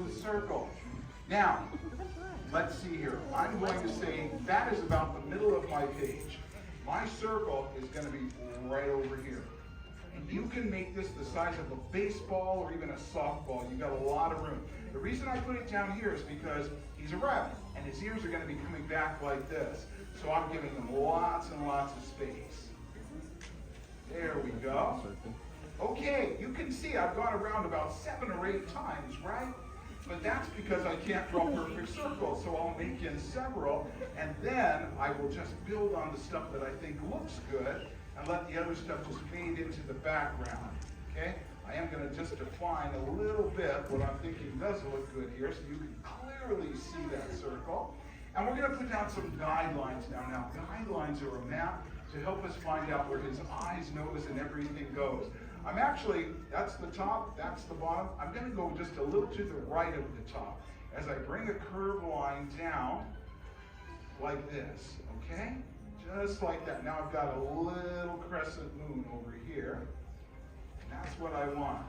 smooth circle. Now, let's see here. I'm going to say that is about the middle of my page. My circle is going to be right over here. And you can make this the size of a baseball or even a softball. You've got a lot of room. The reason I put it down here is because he's a rabbit, and his ears are going to be coming back like this. So I'm giving him lots and lots of space. There we go. Okay, you can see I've gone around about 7 or 8 times, right? But that's because I can't draw perfect circles, so I'll make in several, and then I will just build on the stuff that I think looks good, and let the other stuff just fade into the background, okay? I am going to just define a little bit what I'm thinking does look good here, so you can clearly see that circle. And we're going to put down some guidelines now. Now, guidelines are a map to help us find out where his eyes, nose, and everything goes. I'm actually, that's the top, that's the bottom. I'm going to go just a little to the right of the top as I bring a curved line down like this, okay? Just like that. Now I've got a little crescent moon over here. And that's what I want.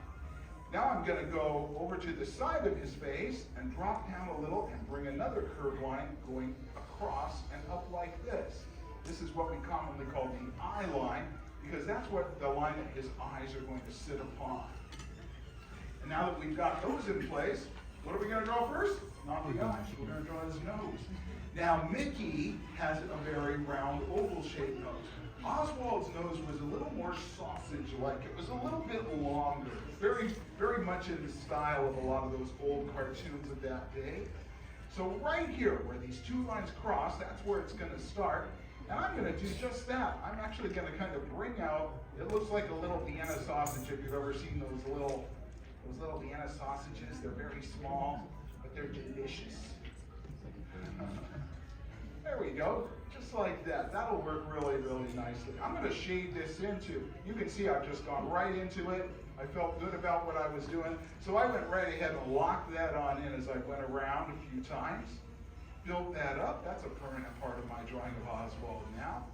Now I'm going to go over to the side of his face and drop down a little and bring another curved line going across and up like this. This is what we commonly call the eye line, because that's what the line that his eyes are going to sit upon. And now that we've got those in place, what are we going to draw first? Not the eyes. We're going to draw his nose. Now, Mickey has a very round, oval-shaped nose. Oswald's nose was a little more sausage-like. It was a little bit longer, very, very much in the style of a lot of those old cartoons of that day. So right here, where these two lines cross, that's where it's going to start. And I'm going to do just that. I'm actually going to kind of bring out, it looks like a little Vienna sausage if you've ever seen those little Vienna sausages. They're very small, but they're delicious. There we go, just like that. That'll work really, really nicely. I'm going to shade this into, you can see I've just gone right into it. I felt good about what I was doing. So I went right ahead and locked that on in as I went around a few times. Built that up. That's a permanent part of my drawing of Oswald now.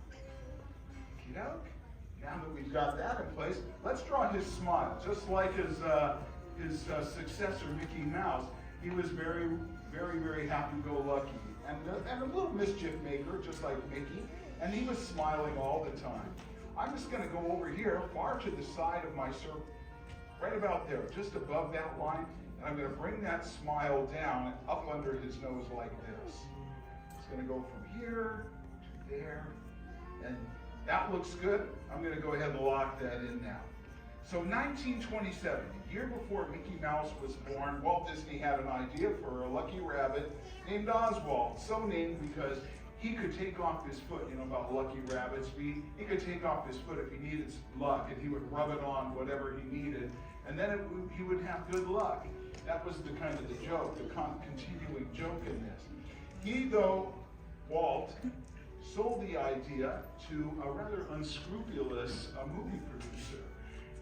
Okey-doke. Now that we've got that in place, let's draw his smile. Just like his successor, Mickey Mouse, he was very, very, very happy-go-lucky. And a little mischief maker, just like Mickey, and he was smiling all the time. I'm just going to go over here, far to the side of my circle, right about there, just above that line, and I'm going to bring that smile down and up under his nose like this. It's going to go from here to there, and that looks good. I'm going to go ahead and lock that in now. So 1927, the year before Mickey Mouse was born, Walt Disney had an idea for a lucky rabbit named Oswald, so named because he could take off his foot, you know about lucky rabbits. He could take off his foot if he needed luck, and he would rub it on whatever he needed, and then he would have good luck. That was the kind of the joke, the continuing joke in this. He, though, Walt, sold the idea to a rather unscrupulous movie producer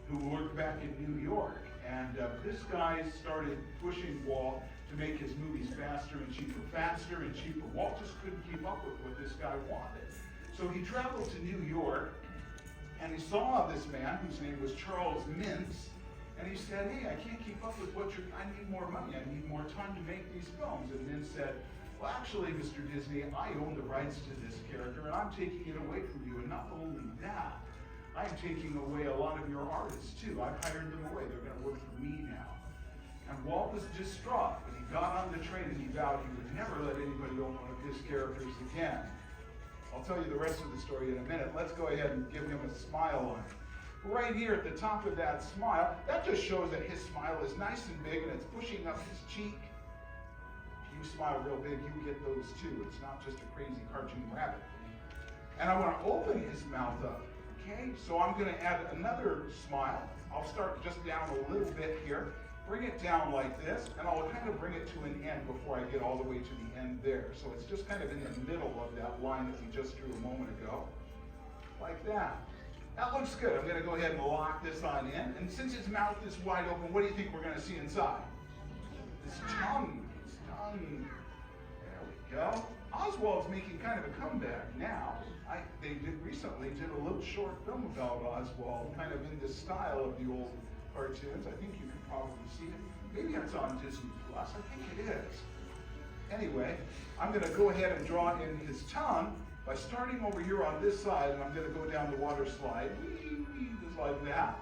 who worked back in New York. And this guy started pushing Walt to make his movies faster and cheaper. Walt just couldn't keep up with what this guy wanted. So he traveled to New York, and he saw this man whose name was Charles Mintz, and he said, hey, I can't keep up with I need more money, I need more time to make these films. And Mintz said, well, actually, Mr. Disney, I own the rights to this character, and I'm taking it away from you. And not only that, I'm taking away a lot of your artists, too. I've hired them away. They're going to work for me now. And Walt was distraught, but he got on the train and he vowed he would never let anybody own one of his characters again. I'll tell you the rest of the story in a minute. Let's go ahead and give him a smile on it. Right here at the top of that smile, that just shows that his smile is nice and big and it's pushing up his cheek. If you smile real big, you get those too. It's not just a crazy cartoon rabbit. And I want to open his mouth up. Okay, so I'm going to add another smile. I'll start just down a little bit here, bring it down like this, and I'll kind of bring it to an end before I get all the way to the end there. So it's just kind of in the middle of that line that we just drew a moment ago, like that. That looks good. I'm going to go ahead and lock this on in. And since his mouth is wide open, what do you think we're going to see inside? His tongue. His tongue. There we go. Oswald's making kind of a comeback now. They recently did a little short film about Oswald, kind of in the style of the old cartoons. I think you could probably see it. Maybe it's on Disney Plus. I think it is. Anyway, I'm going to go ahead and draw in his tongue by starting over here on this side, and I'm going to go down the water slide, just like that,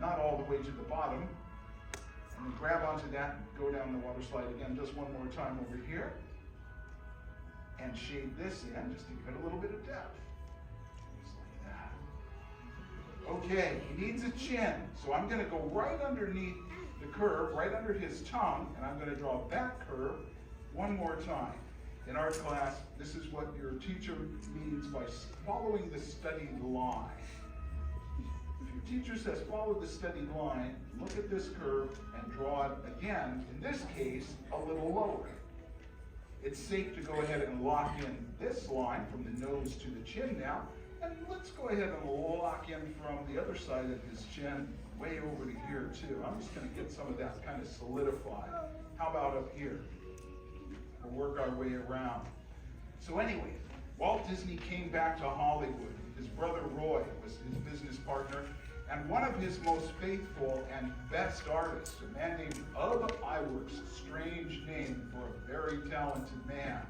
not all the way to the bottom, and then grab onto that and go down the water slide again just one more time over here, and shade this in just to give it a little bit of depth, just like that. Okay, he needs a chin, so I'm going to go right underneath the curve, right under his tongue, and I'm going to draw that curve one more time. In our class, this is what your teacher means by following the studied line. If your teacher says follow the studied line, look at this curve and draw it again, in this case, a little lower. It's safe to go ahead and lock in this line from the nose to the chin now, and let's go ahead and lock in from the other side of his chin way over to here too. I'm just going to get some of that kind of solidified. How about up here? We'll work our way around. So anyway, Walt Disney came back to Hollywood. His brother Roy was his business partner, and one of his most faithful and best artists, a man named Ub Iwerks, strange name for a very talented man.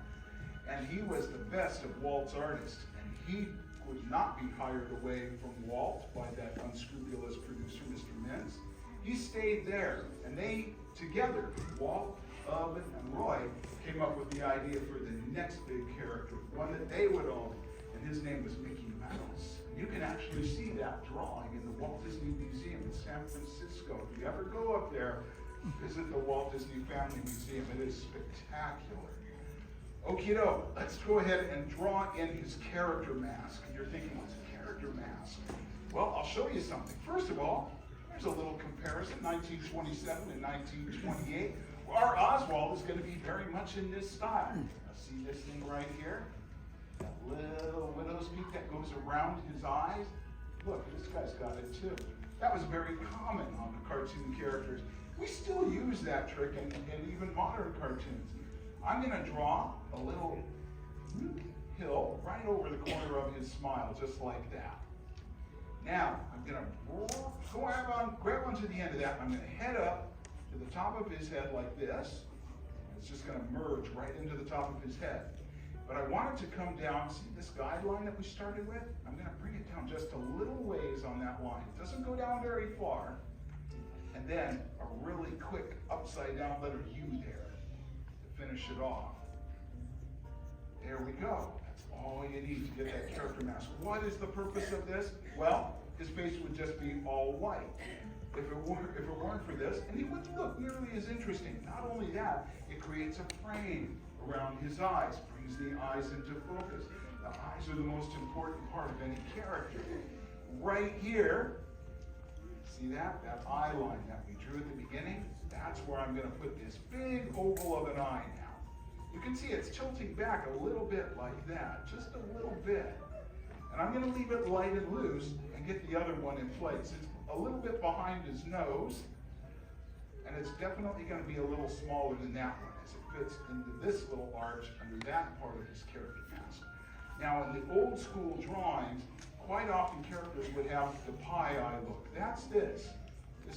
And he was the best of Walt's artists, and he would not be hired away from Walt by that unscrupulous producer, Mr. Mintz. He stayed there, and they together, Walt, Ub, and Roy, came up with the idea for the next big character, one that they would own, and his name was Mickey Mouse. You can actually see that drawing in the Walt Disney Museum in San Francisco. If you ever go up there, visit the Walt Disney Family Museum. It is spectacular. Okie doke, let's go ahead and draw in his character mask. And you're thinking, what's a character mask? Well, I'll show you something. First of all, here's a little comparison, 1927 and 1928. Our Oswald is going to be very much in this style. Now see this thing right here? That little widow's peak that goes around his eyes? Look, this guy's got it too. That was very common on the cartoon characters. We still use that trick in even modern cartoons. I'm going to draw a little hill right over the corner of his smile, just like that. Now, I'm going to grab onto the end of that, and I'm going to head up to the top of his head like this. It's just going to merge right into the top of his head. But I want it to come down, see this guideline that we started with? I'm going to bring it down just a little ways on that line. It doesn't go down very far. And then a really quick upside down letter U there to finish it off. There we go. That's all you need to get that character mask. What is the purpose of this? Well, his face would just be all white. If it weren't for this, and he wouldn't look nearly as interesting. Not only that, it creates a frame around his eyes, brings the eyes into focus. The eyes are the most important part of any character. Right here, see that? That eye line that we drew at the beginning, that's where I'm going to put this big oval of an eye now. You can see it's tilting back a little bit like that, just a little bit. And I'm going to leave it light and loose and get the other one in place. It's a little bit behind his nose, and it's definitely going to be a little smaller than that one as it fits into this little arch under that part of his character mask. Now, in the old school drawings, quite often characters would have the pie eye look. That's this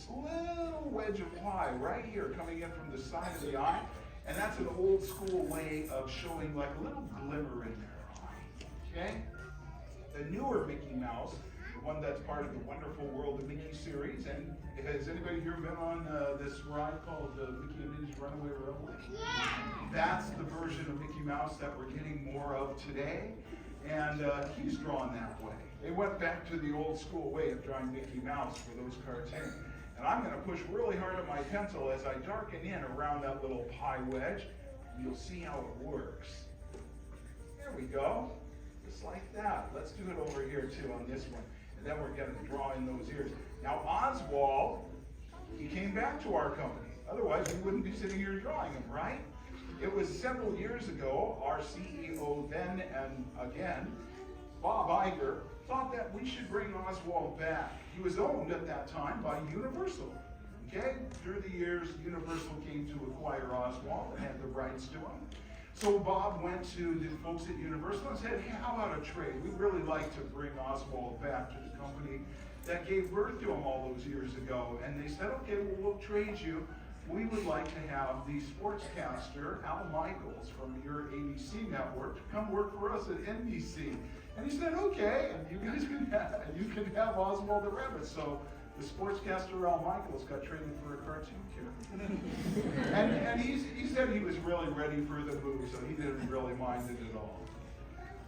little wedge of pie right here coming in from the side of the eye, and that's an old school way of showing like a little glimmer in their eye, okay? The newer Mickey Mouse, the one that's part of the Wonderful World of Mickey series, and has anybody here been on this ride called Mickey and Minnie's Runaway Railway? Yeah. That's the version of Mickey Mouse that we're getting more of today, and he's drawn that way. They went back to the old school way of drawing Mickey Mouse for those cartoons. And I'm going to push really hard on my pencil as I darken in around that little pie wedge. And you'll see how it works. There we go. Just like that. Let's do it over here too on this one. And then we're going to draw in those ears. Now Oswald, he came back to our company. Otherwise we wouldn't be sitting here drawing him, right? It was several years ago, our CEO then and again, Bob Iger, thought that we should bring Oswald back. He was owned at that time by Universal. Okay? Through the years, Universal came to acquire Oswald and had the rights to him. So Bob went to the folks at Universal and said, hey, how about a trade? We'd really like to bring Oswald back to the company that gave birth to him all those years ago. And they said, okay, well, we'll trade you we would like to have the sportscaster, Al Michaels, from your ABC network, come work for us at NBC. And he said, okay, and you guys can have Oswald the Rabbit. So the sportscaster Al Michaels got traded for a cartoon character. and he said he was really ready for the move, so he didn't really mind it at all.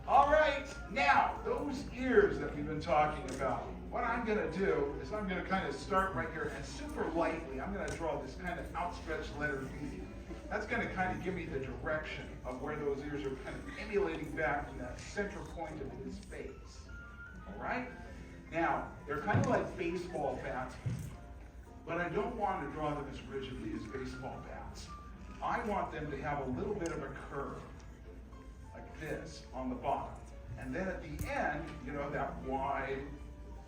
All right, now, those ears that we've been talking about, what I'm going to do is I'm going to kind of start right here, and super lightly, I'm going to draw this kind of outstretched letter B. That's going to kind of give me the direction of where those ears are kind of emulating back to that center point of his face. All right? Now, they're kind of like baseball bats, but I don't want to draw them as rigidly as baseball bats. I want them to have a little bit of a curve, like this, on the bottom. And then at the end, you know, that wide,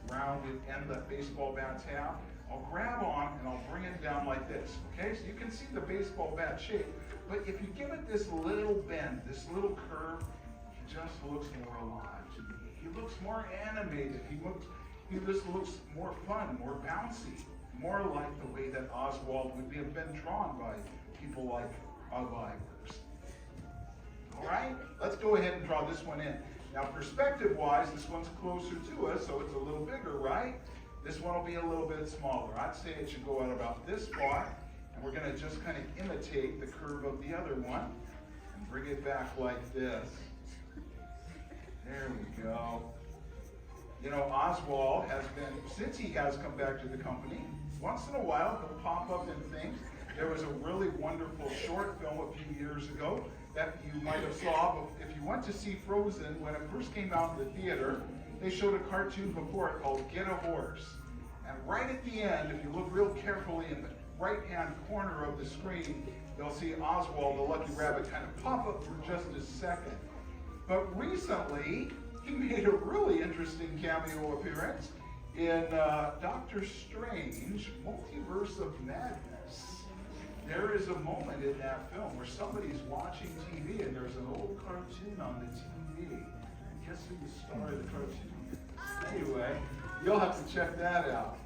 rounded end that baseball bats have, I'll grab on and I'll bring it down like this, okay? So you can see the baseball bat shape, but if you give it this little bend, this little curve, he just looks more alive to me. He looks more animated. He just looks more fun, more bouncy, more like the way that Oswald would have been drawn by people like Ivers. All right, let's go ahead and draw this one in. Now, perspective-wise, this one's closer to us, so it's a little bigger, right? This one will be a little bit smaller. I'd say it should go out about this far, and we're going to just kind of imitate the curve of the other one and bring it back like this. There we go. You know, Oswald has been, since he has come back to the company, once in a while he'll pop up in things. There was a really wonderful short film a few years ago that you might have saw. If you went to see Frozen, when it first came out in the theater, they showed a cartoon before it called Get a Horse. And right at the end, if you look real carefully in the right-hand corner of the screen, you'll see Oswald the Lucky Rabbit kind of pop up for just a second. But recently, he made a really interesting cameo appearance in Doctor Strange, Multiverse of Madness. There is a moment in that film where somebody's watching TV and there's an old cartoon on the TV. And guess who the star of the cartoon? Anyway, you'll have to check that out.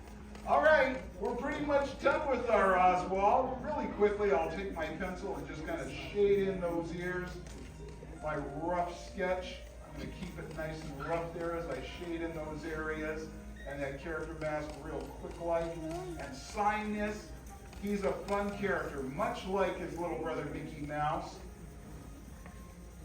All right, we're pretty much done with our Oswald. Really quickly, I'll take my pencil and just kind of shade in those ears. My rough sketch, I'm going to keep it nice and rough there as I shade in those areas. And that character mask real quick like. And sign this. He's a fun character, much like his little brother Mickey Mouse.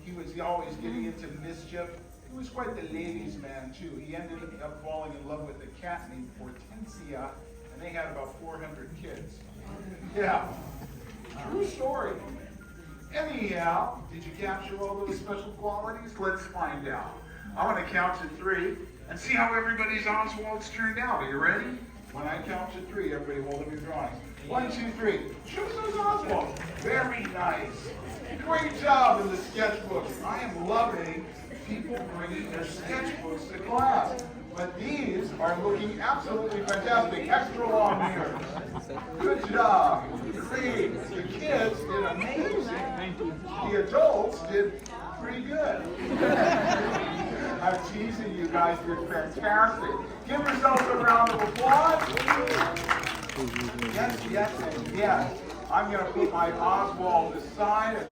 He was always getting into mischief. He was quite the ladies' man, too. He ended up falling in love with a cat named Hortensia, and they had about 400 kids. Yeah, true story. Anyhow, did you capture all those special qualities? Let's find out. I want to count to 3 and see how everybody's Oswald's turned out. Are you ready? When I count to 3, everybody hold up your drawings. 1, 2, 3. Show those Oswald. Very nice. Great job in the sketchbook. I am loving people bringing their sketchbooks to class. But these are looking absolutely fantastic. Extra long here. Good job. Great. The kids did amazing. The adults did pretty good. I'm teasing you guys. You're fantastic. Give yourselves a round of applause. Yes, yes, and yes. I'm going to put my Oswald aside.